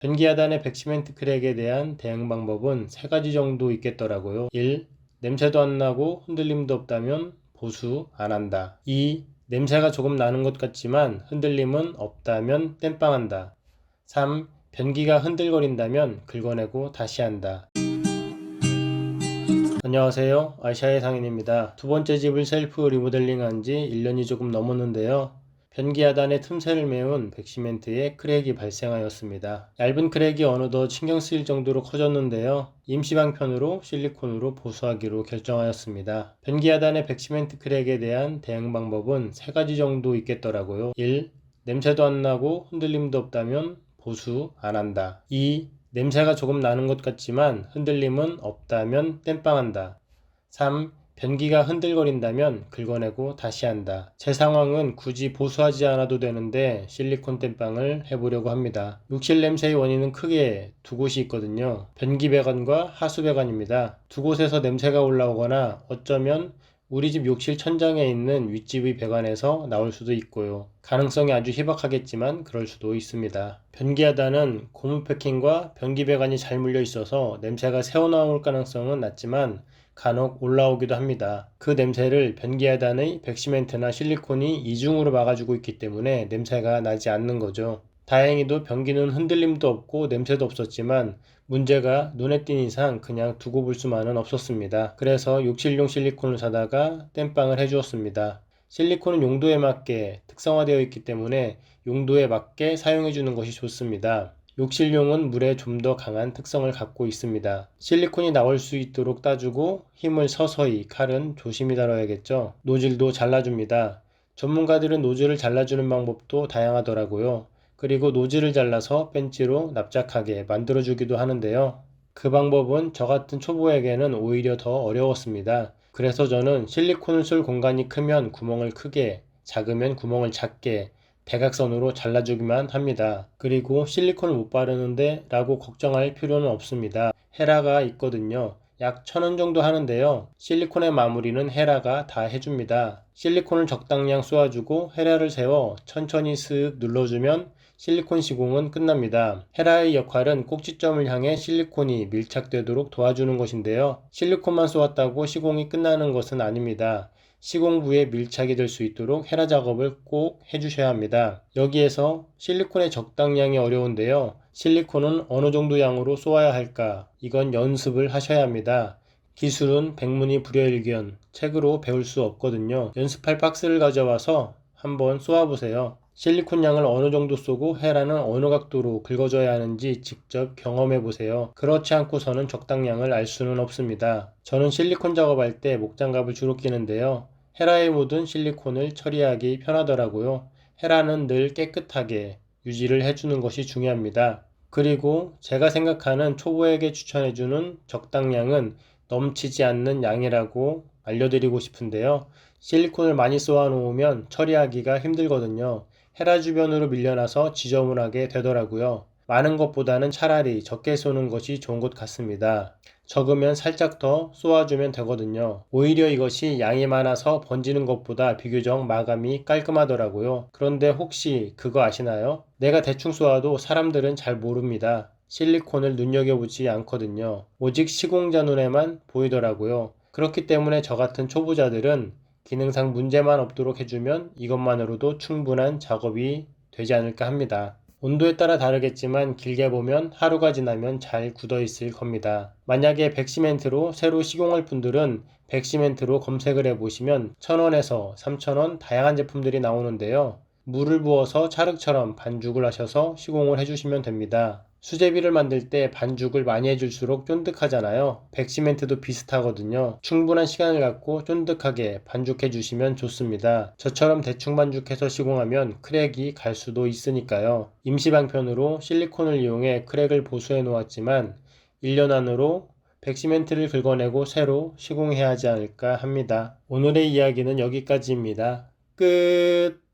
변기 하단의 백시멘트 크랙에 대한 대응 방법은 세 가지 정도 있겠더라고요. 1. 냄새도 안 나고 흔들림도 없다면 보수 안 한다. 2. 냄새가 조금 나는 것 같지만 흔들림은 없다면 땜빵한다. 3. 변기가 흔들거린다면 긁어내고 다시 한다. 안녕하세요. 아시아의 상인입니다. 두 번째 집을 셀프 리모델링 한 지 1년이 조금 넘었는데요. 변기 하단에 틈새를 메운 백시멘트에 크랙이 발생하였습니다. 얇은 크랙이 어느덧 신경 쓰일 정도로 커졌는데요. 임시 방편으로 실리콘으로 보수하기로 결정하였습니다. 변기 하단의 백시멘트 크랙에 대한 대응 방법은 세 가지 정도 있겠더라고요. 1. 냄새도 안 나고 흔들림도 없다면 보수 안 한다. 2. 냄새가 조금 나는 것 같지만 흔들림은 없다면 땜빵한다. 3. 변기가 흔들거린다면 긁어내고 다시 한다. 제 상황은 굳이 보수하지 않아도 되는데 실리콘 땜빵을 해보려고 합니다. 욕실 냄새의 원인은 크게 두 곳이 있거든요. 변기 배관과 하수 배관입니다. 두 곳에서 냄새가 올라오거나 어쩌면 우리 집 욕실 천장에 있는 윗집의 배관에서 나올 수도 있고요. 가능성이 아주 희박하겠지만 그럴 수도 있습니다. 변기 하단은 고무 패킹과 변기 배관이 잘 물려 있어서 냄새가 새어나올 가능성은 낮지만 간혹 올라오기도 합니다. 그 냄새를 변기 하단의 백시멘트나 실리콘이 이중으로 막아주고 있기 때문에 냄새가 나지 않는 거죠. 다행히도 변기는 흔들림도 없고 냄새도 없었지만 문제가 눈에 띈 이상 그냥 두고 볼 수만은 없었습니다. 그래서 욕실용 실리콘을 사다가 땜빵을 해주었습니다. 실리콘은 용도에 맞게 특성화되어 있기 때문에 용도에 맞게 사용해 주는 것이 좋습니다. 욕실용은 물에 좀 더 강한 특성을 갖고 있습니다. 실리콘이 나올 수 있도록 따주고 힘을 서서히, 칼은 조심히 다뤄야겠죠. 노즐도 잘라줍니다. 전문가들은 노즐을 잘라주는 방법도 다양하더라고요. 그리고 노즐을 잘라서 벤치로 납작하게 만들어주기도 하는데요. 그 방법은 저 같은 초보에게는 오히려 더 어려웠습니다. 그래서 저는 실리콘을 쓸 공간이 크면 구멍을 크게, 작으면 구멍을 작게 대각선으로 잘라주기만 합니다. 그리고 실리콘을 못 바르는데 라고 걱정할 필요는 없습니다. 헤라가 있거든요. 약 1,000원 정도 하는데요. 실리콘의 마무리는 헤라가 다 해줍니다. 실리콘을 적당량 쏘아주고 헤라를 세워 천천히 슥 눌러주면 실리콘 시공은 끝납니다. 헤라의 역할은 꼭지점을 향해 실리콘이 밀착되도록 도와주는 것인데요. 실리콘만 쏘았다고 시공이 끝나는 것은 아닙니다. 시공부에 밀착이 될 수 있도록 헤라 작업을 꼭 해주셔야 합니다. 여기에서 실리콘의 적당량이 어려운데요. 실리콘은 어느 정도 양으로 쏘아야 할까? 이건 연습을 하셔야 합니다. 기술은 백문이 불여일견, 책으로 배울 수 없거든요. 연습할 박스를 가져와서 한번 쏘아보세요. 실리콘 양을 어느 정도 쏘고 헤라는 어느 각도로 긁어줘야 하는지 직접 경험해보세요. 그렇지 않고서는 적당량을 알 수는 없습니다. 저는 실리콘 작업할 때 목장갑을 주로 끼는데요. 헤라에 묻은 실리콘을 처리하기 편하더라고요. 헤라는 늘 깨끗하게 유지를 해주는 것이 중요합니다. 그리고 제가 생각하는 초보에게 추천해주는 적당량은 넘치지 않는 양이라고 알려드리고 싶은데요. 실리콘을 많이 쏘아 놓으면 처리하기가 힘들거든요. 헤라 주변으로 밀려나서 지저분하게 되더라고요. 많은 것보다는 차라리 적게 쏘는 것이 좋은 것 같습니다. 적으면 살짝 더 쏘아주면 되거든요. 오히려 이것이 양이 많아서 번지는 것보다 비교적 마감이 깔끔하더라고요. 그런데 혹시 그거 아시나요? 내가 대충 쏘아도 사람들은 잘 모릅니다. 실리콘을 눈여겨보지 않거든요. 오직 시공자 눈에만 보이더라고요. 그렇기 때문에 저 같은 초보자들은 기능상 문제만 없도록 해주면 이것만으로도 충분한 작업이 되지 않을까 합니다. 온도에 따라 다르겠지만 길게 보면 하루가 지나면 잘 굳어 있을 겁니다. 만약에 백시멘트로 새로 시공할 분들은 백시멘트로 검색을 해보시면 1,000원에서 3,000원 다양한 제품들이 나오는데요. 물을 부어서 찰흙처럼 반죽을 하셔서 시공을 해주시면 됩니다. 수제비를 만들 때 반죽을 많이 해줄수록 쫀득하잖아요. 백시멘트도 비슷하거든요. 충분한 시간을 갖고 쫀득하게 반죽해 주시면 좋습니다. 저처럼 대충 반죽해서 시공하면 크랙이 갈 수도 있으니까요. 임시 방편으로 실리콘을 이용해 크랙을 보수해 놓았지만 1년 안으로 백시멘트를 긁어내고 새로 시공해야 하지 않을까 합니다. 오늘의 이야기는 여기까지입니다. 끝!